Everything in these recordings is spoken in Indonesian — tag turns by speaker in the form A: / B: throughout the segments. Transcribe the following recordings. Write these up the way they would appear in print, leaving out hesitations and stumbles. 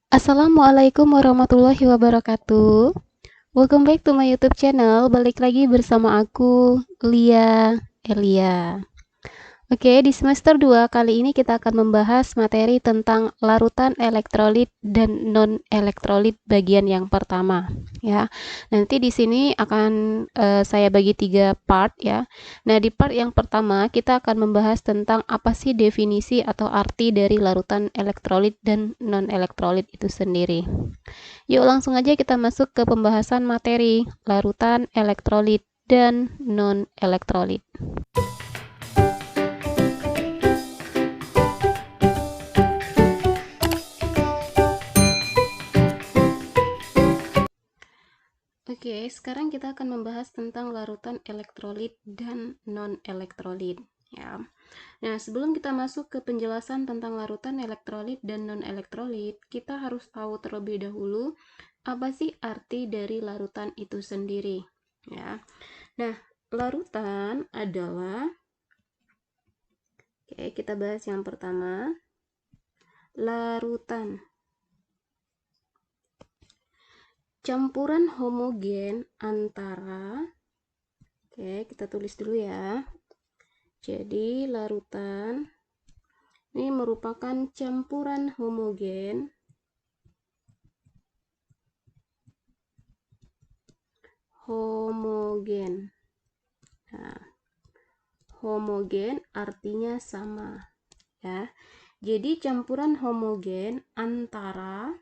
A: Assalamualaikum warahmatullahi wabarakatuh. Welcome back to my YouTube channel. Balik lagi bersama aku, Lia Elia. Oke, di semester 2 kali ini kita akan membahas materi tentang larutan elektrolit dan non-elektrolit bagian yang pertama, ya. Nanti di sini akan saya bagi 3 part, ya. Nah, di part yang pertama kita akan membahas tentang apa sih definisi atau arti dari larutan elektrolit dan non-elektrolit itu sendiri. Yuk langsung aja kita masuk ke pembahasan materi larutan elektrolit dan non-elektrolit. Oke, sekarang kita akan membahas tentang larutan elektrolit dan non-elektrolit, ya. Nah, sebelum kita masuk ke penjelasan tentang larutan elektrolit dan non-elektrolit, kita harus tahu terlebih dahulu apa sih arti dari larutan itu sendiri, ya. Nah, larutan adalah, oke, kita bahas yang pertama, larutan. Campuran homogen antara, oke, kita tulis dulu ya. Jadi, larutan ini merupakan campuran homogen Nah, homogen artinya sama, ya. Jadi campuran homogen antara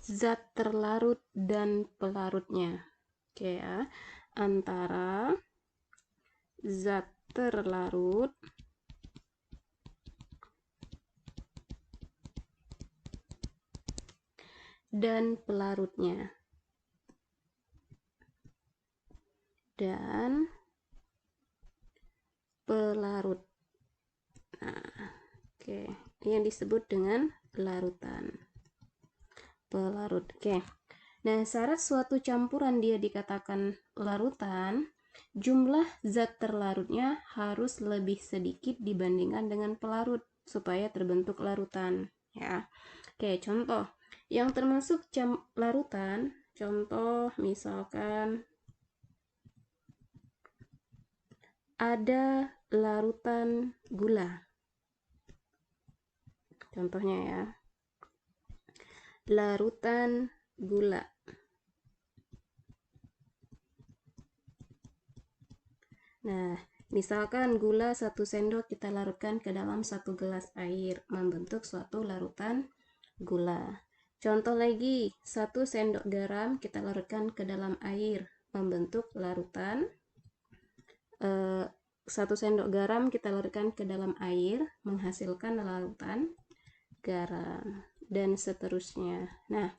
A: zat terlarut dan pelarutnya. Oke ya, antara zat terlarut dan pelarutnya. Nah, oke, ini yang disebut dengan larutan pelarut. Oke. Nah, syarat suatu campuran dia dikatakan larutan, jumlah zat terlarutnya harus lebih sedikit dibandingkan dengan pelarut supaya terbentuk larutan, ya. Oke, contoh yang termasuk larutan, contoh misalkan ada larutan gula. Contohnya ya, larutan gula. Nah, misalkan gula 1 sendok kita larutkan ke dalam 1 gelas air, membentuk suatu larutan gula. Contoh lagi, 1 sendok garam kita larutkan ke dalam air, membentuk larutan 1 sendok garam kita larutkan ke dalam air, menghasilkan larutan garam, dan seterusnya. Nah,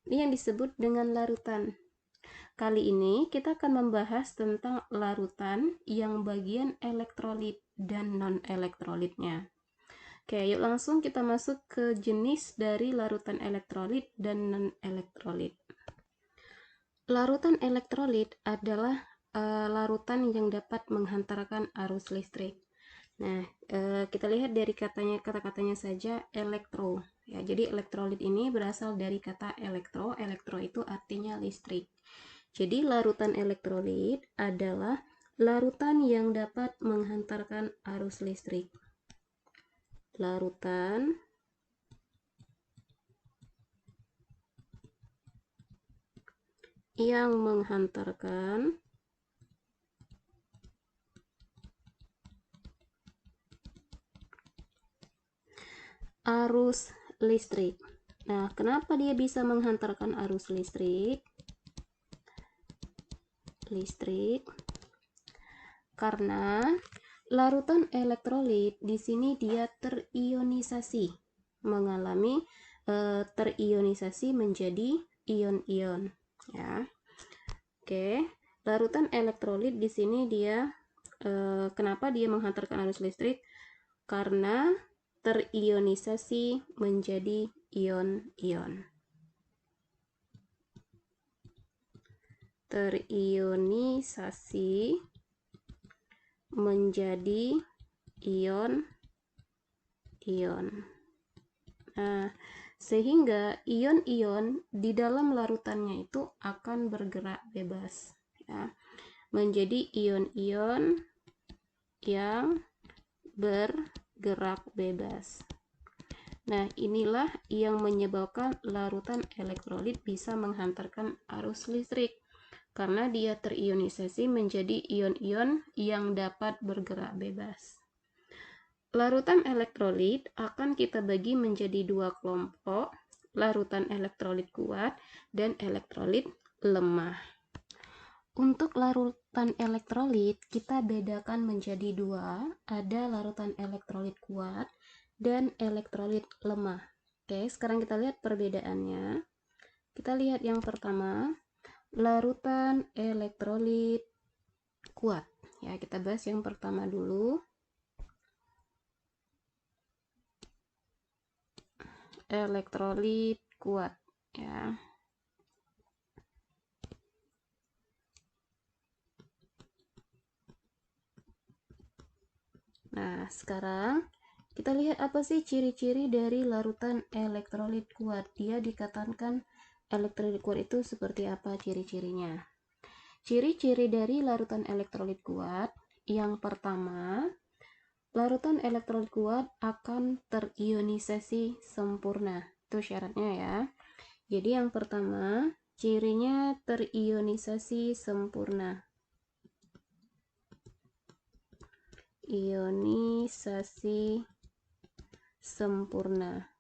A: ini yang disebut dengan larutan. Kali ini kita akan membahas tentang larutan yang bagian elektrolit dan non-elektrolitnya. Oke, yuk langsung kita masuk ke jenis dari larutan elektrolit dan non-elektrolit. Larutan elektrolit adalah larutan yang dapat menghantarkan arus listrik. Nah, kita lihat dari kata-katanya saja, elektro. Ya, jadi elektrolit ini berasal dari kata elektro. Elektro itu artinya listrik. Jadi larutan elektrolit adalah larutan yang dapat menghantarkan arus listrik. Larutan yang menghantarkan arus listrik. Nah, kenapa dia bisa menghantarkan arus listrik? Karena larutan elektrolit di sini dia terionisasi, mengalami terionisasi menjadi ion-ion, ya. Oke, larutan elektrolit di sini dia kenapa dia menghantarkan arus listrik? Karena terionisasi menjadi ion-ion. Terionisasi menjadi ion-ion. Nah, sehingga ion-ion di dalam larutannya itu akan bergerak bebas, ya, menjadi ion-ion yang bergerak bebas. Nah, inilah yang menyebabkan larutan elektrolit bisa menghantarkan arus listrik, karena dia terionisasi menjadi ion-ion yang dapat bergerak bebas. Larutan elektrolit akan kita bagi menjadi dua kelompok, larutan elektrolit kuat dan elektrolit lemah. Untuk larutan elektrolit, kita bedakan menjadi dua, ada larutan elektrolit kuat dan elektrolit lemah. Oke, sekarang kita lihat perbedaannya. Kita lihat yang pertama, larutan elektrolit kuat. Ya, kita bahas yang pertama dulu. Elektrolit kuat, ya. Nah, sekarang kita lihat apa sih ciri-ciri dari larutan elektrolit kuat. Dia dikatakan elektrolit kuat itu seperti apa ciri-cirinya. Ciri-ciri dari larutan elektrolit kuat, yang pertama, larutan elektrolit kuat akan terionisasi sempurna. Itu syaratnya ya. Jadi yang pertama, cirinya terionisasi sempurna. Ionisasi sempurna.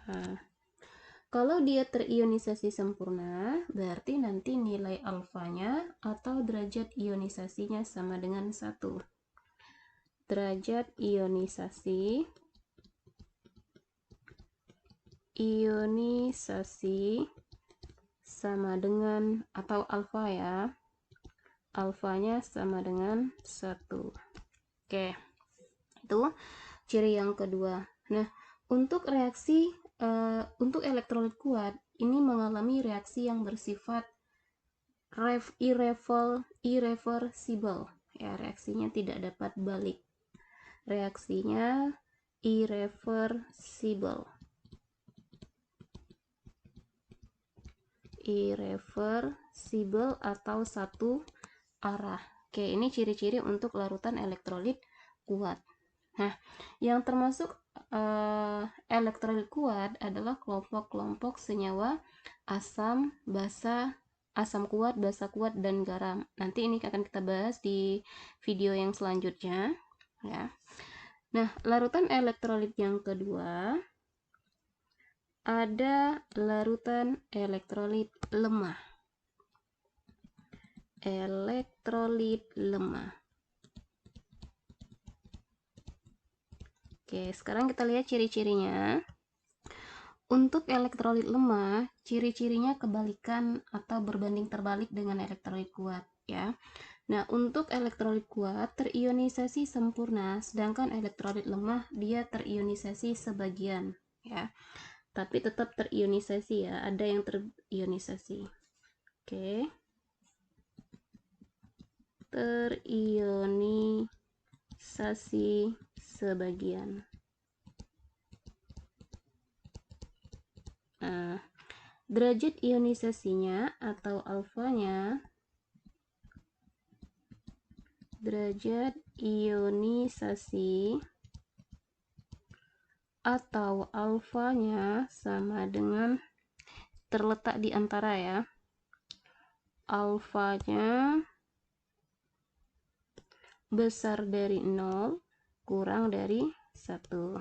A: Nah, kalau dia terionisasi sempurna, berarti nanti nilai alfanya atau derajat ionisasinya sama dengan 1. Derajat ionisasi sama dengan, atau alfa ya, alfanya sama dengan 1. Oke, itu ciri yang kedua. Nah, untuk reaksi untuk elektrolit kuat ini mengalami reaksi yang bersifat irreversible, ya, reaksinya tidak dapat balik. Reaksinya irreversible atau satu arah. Oke, ini ciri-ciri untuk larutan elektrolit kuat. Nah, yang termasuk elektrolit kuat adalah kelompok-kelompok senyawa asam, basa, asam kuat, basa kuat, dan garam. Nanti ini akan kita bahas di video yang selanjutnya, ya. Nah, larutan elektrolit yang kedua ada larutan elektrolit lemah. Elektrolit lemah. Oke, sekarang kita lihat ciri-cirinya. Untuk elektrolit lemah, ciri-cirinya kebalikan atau berbanding terbalik dengan elektrolit kuat, ya. Nah, untuk elektrolit kuat terionisasi sempurna, sedangkan elektrolit lemah dia terionisasi sebagian, ya. Tapi tetap terionisasi ya, ada yang terionisasi. Oke. Terionisasi sebagian. Nah, derajat ionisasinya atau alfanya, derajat ionisasi atau alfanya sama dengan, terletak di antara ya, alfanya besar dari 0 kurang dari 1.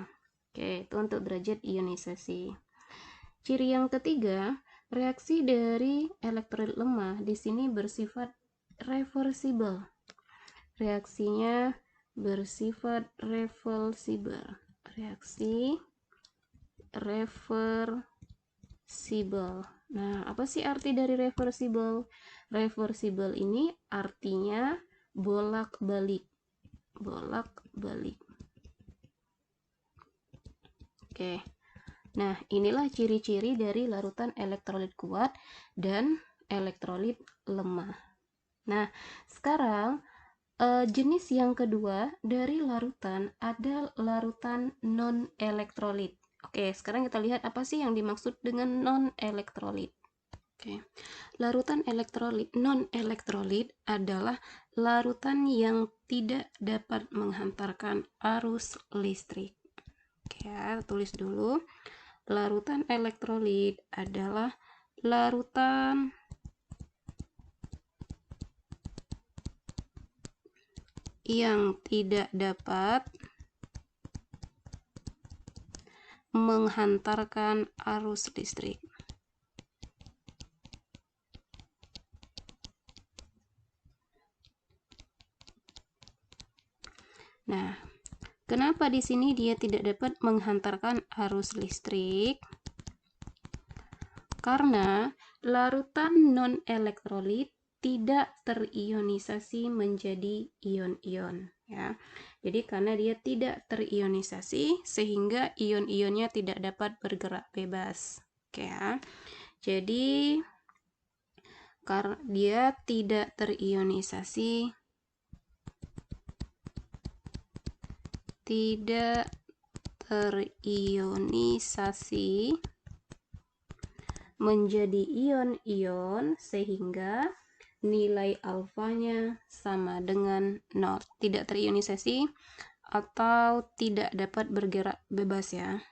A: Oke, itu untuk derajat ionisasi. Ciri yang ketiga, reaksi dari elektrolit lemah di sini bersifat reversible. Reaksinya bersifat reversible. Reaksi reversible. Nah, apa sih arti dari reversible? Reversible ini artinya bolak-balik. Bolak-balik. Oke. Nah, inilah ciri-ciri dari larutan elektrolit kuat dan elektrolit lemah. Nah, sekarang Jenis yang kedua dari larutan ada larutan non-elektrolit. Oke, sekarang kita lihat apa sih yang dimaksud dengan non-elektrolit. Oke, larutan elektrolit non-elektrolit adalah larutan yang tidak dapat menghantarkan arus listrik. Oke, ya, tulis dulu. Larutan elektrolit adalah larutan yang tidak dapat menghantarkan arus listrik. Nah, kenapa di sini dia tidak dapat menghantarkan arus listrik? Karena larutan non-elektrolit tidak terionisasi menjadi ion-ion, ya. Jadi karena dia tidak terionisasi sehingga ion-ionnya tidak dapat bergerak bebas. Oke ya. Jadi karena dia tidak terionisasi menjadi ion-ion sehingga nilai alfanya sama dengan 0. Tidak terionisasi atau tidak dapat bergerak bebas ya.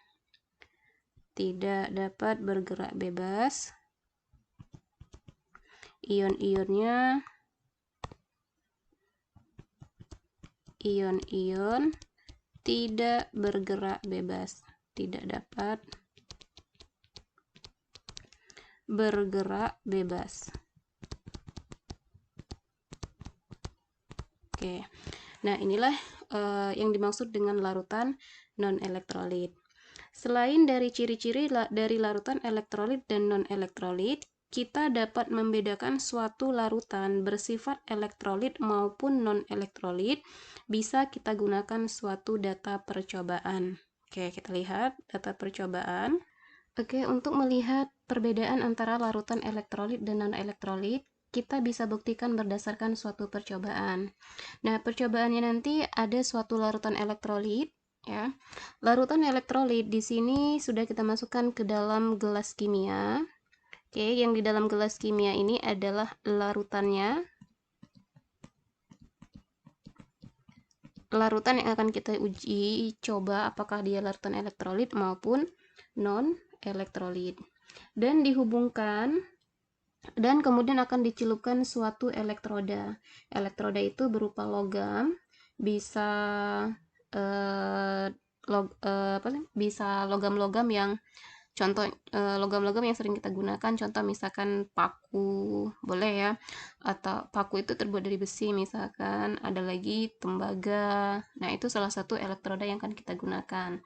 A: Tidak dapat bergerak bebas. Ion-ion tidak bergerak bebas, tidak dapat bergerak bebas. Oke, nah inilah yang dimaksud dengan larutan non-elektrolit. Selain dari ciri-ciri dari larutan elektrolit dan non-elektrolit, kita dapat membedakan suatu larutan bersifat elektrolit maupun non-elektrolit. Bisa kita gunakan suatu data percobaan. Oke, kita lihat data percobaan. Oke, untuk melihat perbedaan antara larutan elektrolit dan non-elektrolit, kita bisa buktikan berdasarkan suatu percobaan. Nah, percobaannya nanti ada suatu larutan elektrolit, ya. Larutan elektrolit di sini sudah kita masukkan ke dalam gelas kimia. Oke, yang di dalam gelas kimia ini adalah larutannya. Larutan yang akan kita uji coba apakah dia larutan elektrolit maupun non-elektrolit. Dan dihubungkan dan kemudian akan dicelupkan suatu elektroda. Elektroda itu berupa logam, bisa bisa logam-logam yang contoh logam-logam yang sering kita gunakan, contoh misalkan paku, boleh ya, atau paku itu terbuat dari besi, misalkan ada lagi tembaga. Nah, itu salah satu elektroda yang akan kita gunakan.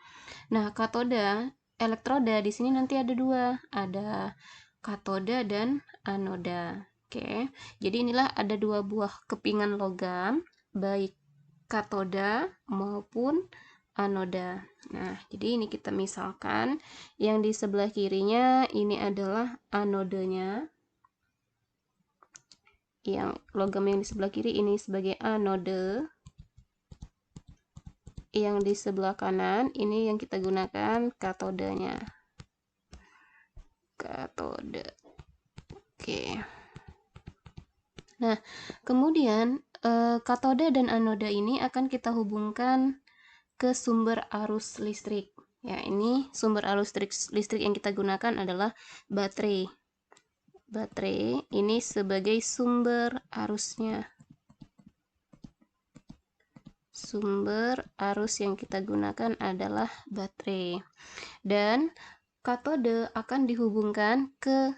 A: Nah, elektroda di sini nanti ada dua, ada katoda dan anoda. Oke, jadi inilah ada dua buah kepingan logam, baik katoda maupun anoda. Nah, jadi ini kita misalkan yang di sebelah kirinya ini adalah anodenya. Yang logam yang di sebelah kiri ini sebagai anode. Yang di sebelah kanan ini yang kita gunakan katodanya. Katode. Oke. Nah, kemudian katoda dan anoda ini akan kita hubungkan ke sumber arus listrik. Ya, ini sumber arus listrik yang kita gunakan adalah baterai. Baterai ini sebagai sumber arusnya. Sumber arus yang kita gunakan adalah baterai. Dan katode akan dihubungkan ke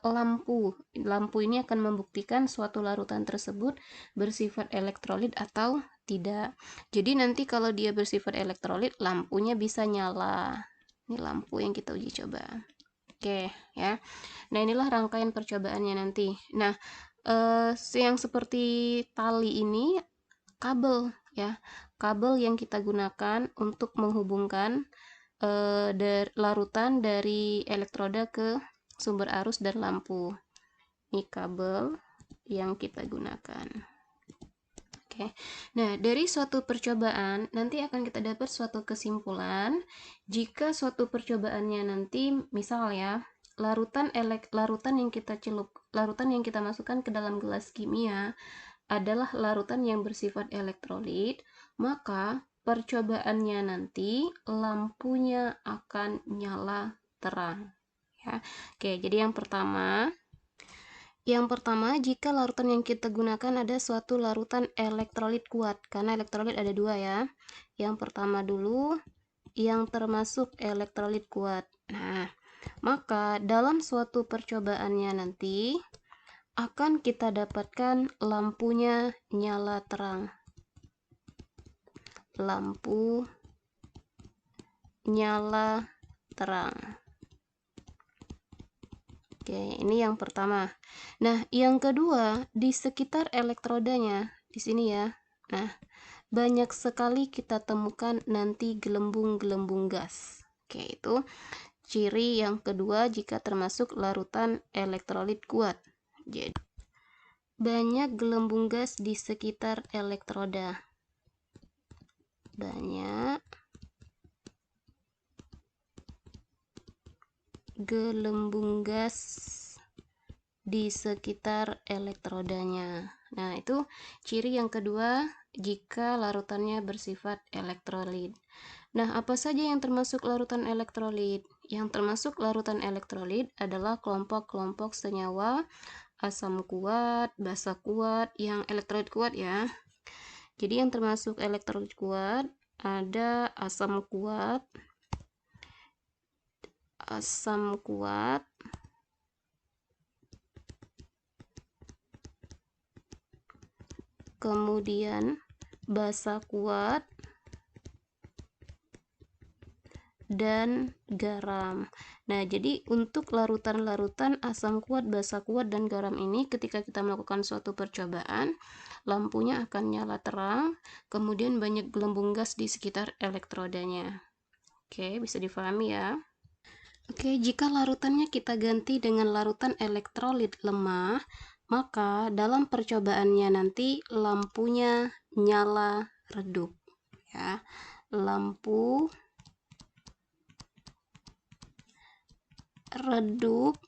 A: lampu. Lampu ini akan membuktikan suatu larutan tersebut bersifat elektrolit atau tidak. Jadi nanti kalau dia bersifat elektrolit, lampunya bisa nyala. Ini lampu yang kita uji coba. Oke, ya. Nah, inilah rangkaian percobaannya nanti. Nah, yang seperti tali ini kabel, ya. Kabel yang kita gunakan untuk menghubungkan larutan dari elektroda ke sumber arus dan lampu. Ini kabel yang kita gunakan. Oke. Nah, dari suatu percobaan nanti akan kita dapat suatu kesimpulan. Jika suatu percobaannya nanti misal ya, larutan yang kita larutan yang kita masukkan ke dalam gelas kimia adalah larutan yang bersifat elektrolit, maka percobaannya nanti lampunya akan nyala terang. Ya. Oke, jadi yang pertama, jika larutan yang kita gunakan ada suatu larutan elektrolit kuat, karena elektrolit ada dua ya. Yang pertama dulu, yang termasuk elektrolit kuat. Nah, maka dalam suatu percobaannya nanti akan kita dapatkan lampunya nyala terang. Lampu nyala terang. Oke, ini yang pertama. Nah, yang kedua, di sekitar elektrodanya, di sini ya. Nah, banyak sekali kita temukan nanti gelembung-gelembung gas. Oke, itu ciri yang kedua jika termasuk larutan elektrolit kuat. Jadi, banyak gelembung gas di sekitar elektroda. Banyak gelembung gas di sekitar elektrodanya. Nah, itu ciri yang kedua jika larutannya bersifat elektrolit. Nah, apa saja yang termasuk larutan elektrolit? Yang termasuk larutan elektrolit adalah kelompok-kelompok senyawa asam kuat, basa kuat, yang elektrolit kuat ya. Jadi yang termasuk elektrolit kuat ada asam kuat, kemudian basa kuat, dan garam. Nah, jadi untuk larutan-larutan asam kuat, basa kuat, dan garam ini ketika kita melakukan suatu percobaan, lampunya akan nyala terang, kemudian banyak gelembung gas di sekitar elektrodanya. Oke, bisa difahami ya. Oke, jika larutannya kita ganti dengan larutan elektrolit lemah, maka dalam percobaannya nanti lampunya nyala redup ya. Lampu redup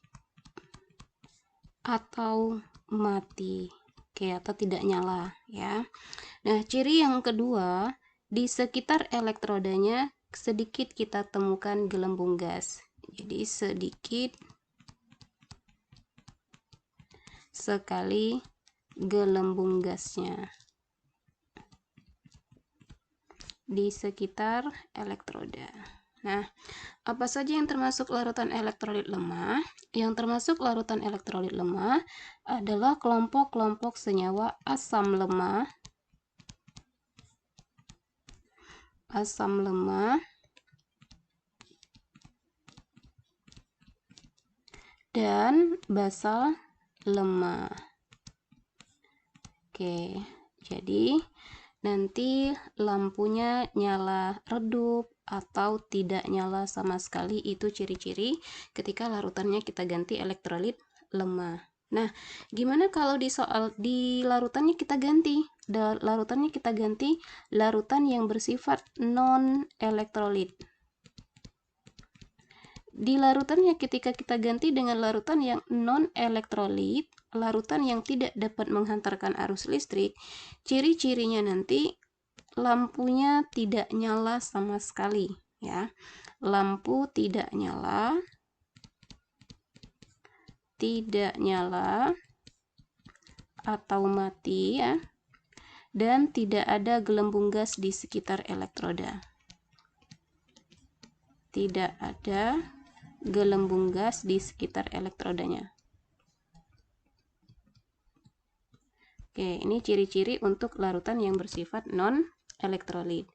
A: atau mati. Oke, atau tidak nyala ya. Nah, ciri yang kedua, di sekitar elektrodanya sedikit kita temukan gelembung gas. Jadi sedikit sekali gelembung gasnya di sekitar elektroda. Nah, apa saja yang termasuk larutan elektrolit lemah? Yang termasuk larutan elektrolit lemah adalah kelompok-kelompok senyawa asam lemah, dan basa lemah. Oke, jadi nanti lampunya nyala redup atau tidak nyala sama sekali, itu ciri-ciri ketika larutannya kita ganti elektrolit lemah. Nah, gimana kalau di larutannya kita ganti? Larutan yang bersifat non elektrolit. Di larutannya ketika kita ganti dengan larutan yang non elektrolit, larutan yang tidak dapat menghantarkan arus listrik, ciri-cirinya nanti lampunya tidak nyala sama sekali ya. Lampu tidak nyala atau mati ya. Dan tidak ada gelembung gas di sekitar elektroda. Tidak ada gelembung gas di sekitar elektrodanya. Oke, ini ciri-ciri untuk larutan yang bersifat non-elektrolit.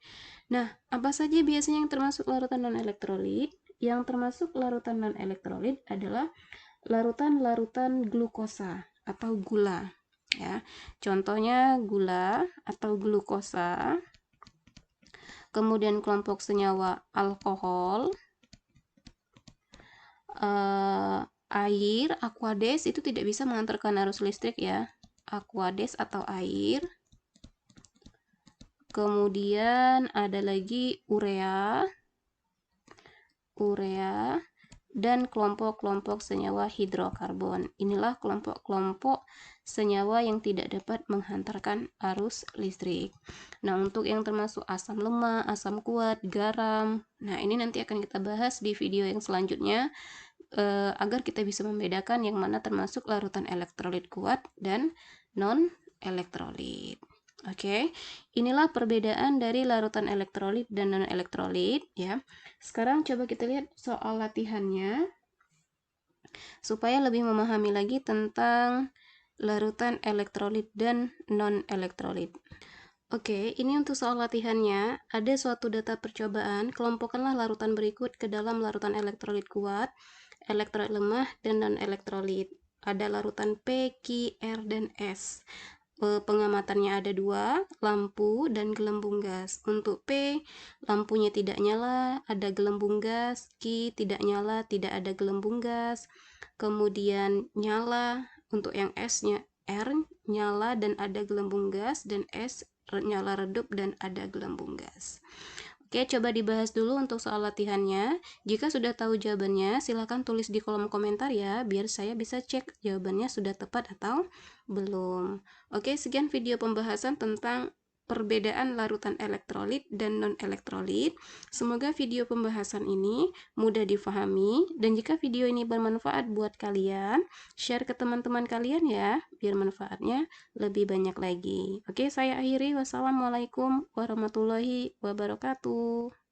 A: Nah, apa saja biasanya yang termasuk larutan non-elektrolit? Yang termasuk larutan non-elektrolit adalah larutan-larutan glukosa atau gula. Ya, contohnya gula atau glukosa. Kemudian kelompok senyawa alkohol, air, Aquades itu tidak bisa mengantarkan arus listrik ya. Aquades atau air, Kemudian ada lagi urea, dan kelompok-kelompok senyawa hidrokarbon. Inilah kelompok-kelompok senyawa yang tidak dapat menghantarkan arus listrik. Nah, untuk yang termasuk asam lemah, asam kuat, garam, nah ini nanti akan kita bahas di video yang selanjutnya, agar kita bisa membedakan yang mana termasuk larutan elektrolit kuat dan non-elektrolit. Oke, inilah perbedaan dari larutan elektrolit dan non-elektrolit ya. Sekarang coba kita lihat soal latihannya supaya lebih memahami lagi tentang larutan elektrolit dan non-elektrolit. Oke, ini untuk soal latihannya. Ada suatu data percobaan, kelompokkanlah larutan berikut ke dalam larutan elektrolit kuat, elektrolit lemah, dan non-elektrolit. Ada larutan P, Q, R, dan S. Pengamatannya ada 2, lampu dan gelembung gas. Untuk P, lampunya tidak nyala, ada gelembung gas. Q, tidak nyala, tidak ada gelembung gas. Kemudian nyala, untuk yang S-nya R, nyala dan ada gelembung gas, dan S, nyala redup dan ada gelembung gas. Oke, coba dibahas dulu untuk soal latihannya. Jika sudah tahu jawabannya, silahkan tulis di kolom komentar ya, biar saya bisa cek jawabannya sudah tepat atau belum. Oke, sekian video pembahasan tentang perbedaan larutan elektrolit dan non-elektrolit. Semoga video pembahasan ini mudah difahami, dan jika video ini bermanfaat buat kalian, share ke teman-teman kalian ya, biar manfaatnya lebih banyak lagi. Oke, saya akhiri. Wassalamualaikum warahmatullahi wabarakatuh.